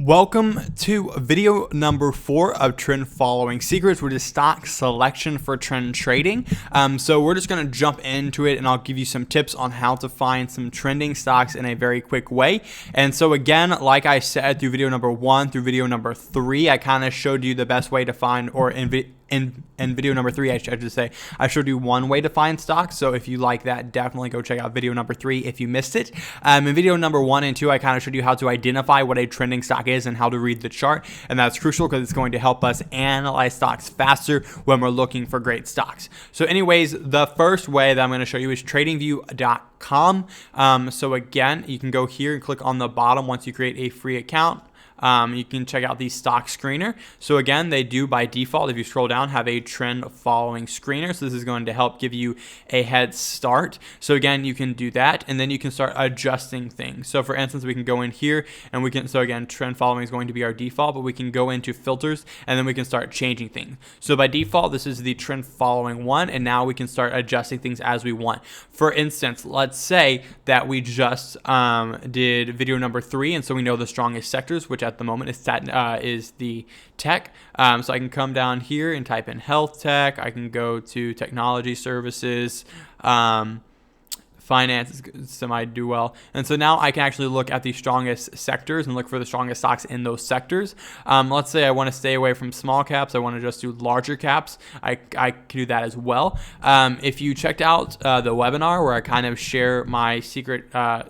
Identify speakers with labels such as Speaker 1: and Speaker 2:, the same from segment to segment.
Speaker 1: Welcome to video number 4 of Trend Following Secrets, which is stock selection for trend trading. So we're just going to jump into it, and I'll give you some tips on how to find some trending stocks in a very quick way. And so again, like I said, through video number 1 through video number 3, I kind of showed you the best way to find, or in video number 3, I should say, I showed you one way to find stocks. So if you like that, definitely go check out video number 3 if you missed it. In video number 1 and 2, I kind of showed you how to identify what a trending stock is and how to read the chart. And that's crucial because it's going to help us analyze stocks faster when we're looking for great stocks. So anyways, the first way that I'm going to show you is tradingview.com. So again, you can go here and click on the bottom once you create a free account. You can check out the stock screener. So again, they do by default, if you scroll down, have a trend following screener. So this is going to help give you a head start. So again, you can do that, and then you can start adjusting things. So for instance, we can go in here and we can, so again, trend following is going to be our default, but we can go into filters and then we can start changing things. So by default, this is the trend following one, and now we can start adjusting things as we want. For instance, let's say that we just did video number 3, and so we know the strongest sectors, which at the moment is the tech. So I can come down here and type in health tech. I can go to technology services, finance is semi-do well. And so now I can actually look at the strongest sectors and look for the strongest stocks in those sectors. Let's say I want to stay away from small caps. I want to just do larger caps. I can do that as well. If you checked out the webinar where I kind of share my secret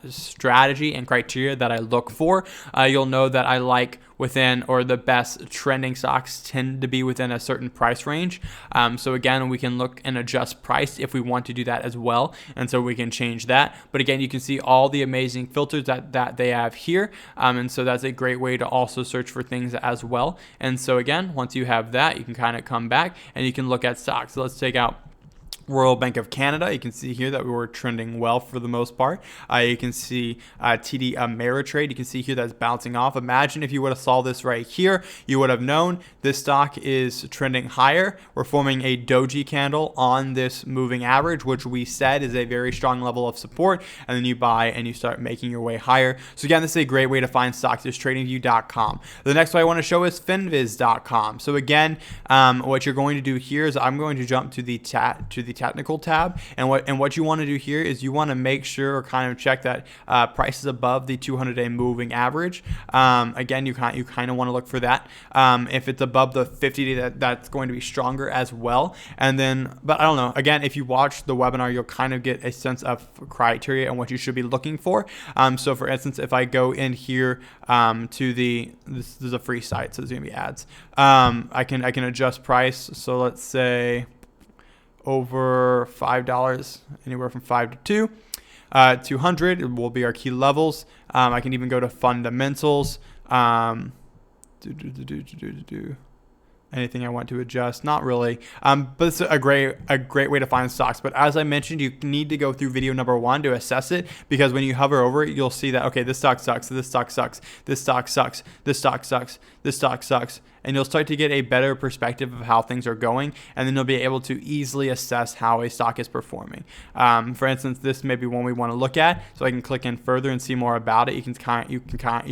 Speaker 1: strategy and criteria that I look for, you'll know that I like within, or the best trending stocks tend to be within a certain price range. So again, we can look and adjust price if we want to do that as well. And so we can change that. But again, you can see all the amazing filters that they have here. And so that's a great way to also search for things as well. And so again, once you have that, you can kind of come back and you can look at stocks. So let's take out Royal Bank of Canada. You can see here that we were trending well for the most part. You can see TD Ameritrade. You can see here that's bouncing off. Imagine if you would have saw this right here, you would have known this stock is trending higher. We're forming a doji candle on this moving average, which we said is a very strong level of support. And then you buy and you start making your way higher. So again, this is a great way to find stocks, is tradingview.com. The next one I want to show is Finviz.com. So again, what you're going to do here is I'm going to jump to the technical tab, and what you want to do here is you want to make sure, or kind of check that price is above the 200-day moving average. Again, you kind of want to look for that. If it's above the 50-day, that's going to be stronger as well. And then, but I don't know. Again, if you watch the webinar, you'll kind of get a sense of criteria and what you should be looking for. So for instance, if I go in here to this is a free site, so there's gonna be ads. I can adjust price. So let's say over $5, anywhere from 5 to 2. 200 will be our key levels. I can even go to fundamentals. Anything I want to adjust, not really, but it's a great way to find stocks. But as I mentioned, you need to go through video number 1 to assess it, because when you hover over it, you'll see that, okay, this stock sucks, this stock sucks, this stock sucks, this stock sucks, this stock sucks, and you'll start to get a better perspective of how things are going, and then you'll be able to easily assess how a stock is performing. For instance, this may be one we want to look at, so I can click in further and see more about it. You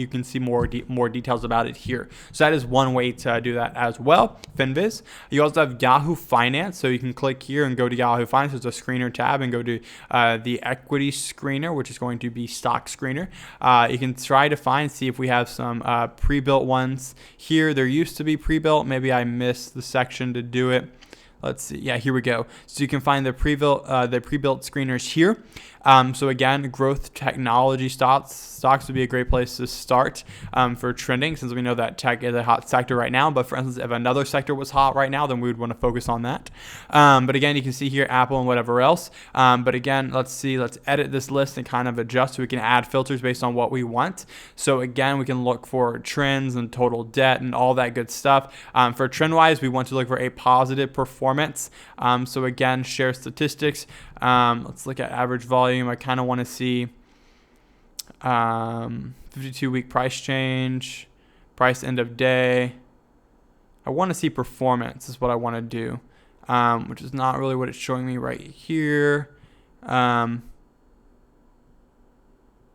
Speaker 1: can see more details about it here. So that is one way to do that as well. Finviz. You also have Yahoo Finance, so you can click here and go to Yahoo Finance. There's a screener tab, and go to the equity screener, which is going to be stock screener. You can try to see if we have some pre-built ones here. There used to be pre-built. Maybe I missed the section to do it. Let's see. Yeah, here we go. So you can find the pre-built screeners here. So again, growth technology stocks would be a great place to start for trending, since we know that tech is a hot sector right now. But for instance, if another sector was hot right now, then we would want to focus on that. But again, you can see here Apple and whatever else. But again, let's edit this list and kind of adjust so we can add filters based on what we want. So again, we can look for trends and total debt and all that good stuff. For trend wise, we want to look for a positive performance. So again, share statistics. Let's look at average volume. I kind of want to see 52-week price change, price end of day. I want to see performance is what I want to do, which is not really what it's showing me right here.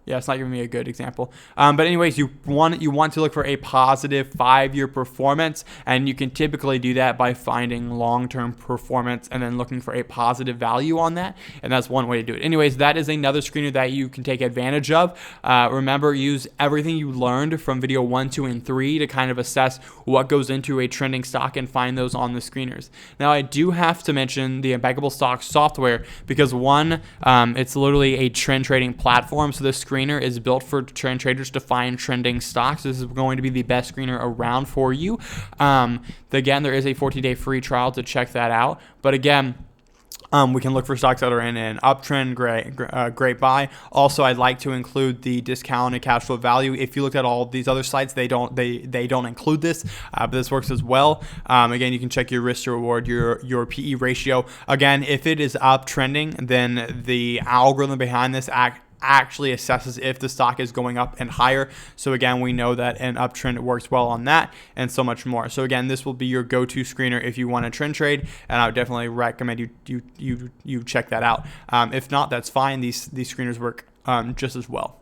Speaker 1: Yeah, it's not giving me a good example. But anyways, you want to look for a positive 5-year performance, and you can typically do that by finding long-term performance and then looking for a positive value on that. And that's one way to do it. Anyways, that is another screener that you can take advantage of. Remember, use everything you learned from video 1, 2, and 3 to kind of assess what goes into a trending stock and find those on the screeners. Now, I do have to mention the Impeccable Stocks software because one, it's literally a trend trading platform. So this screener is built for trend traders to find trending stocks. This is going to be the best screener around for you. Again, there is a 14-day free trial to check that out. But again, we can look for stocks that are in an uptrend, great buy. Also, I'd like to include the discounted cash flow value. If you looked at all of these other sites, they don't include this, but this works as well. Again, you can check your risk to reward, your PE ratio. Again, if it is uptrending, then the algorithm behind this actually assesses if the stock is going up and higher. So again, we know that an uptrend works well on that and so much more. So again, this will be your go-to screener if you want to trend trade, and I would definitely recommend you check that out. If not, that's fine. These screeners work just as well.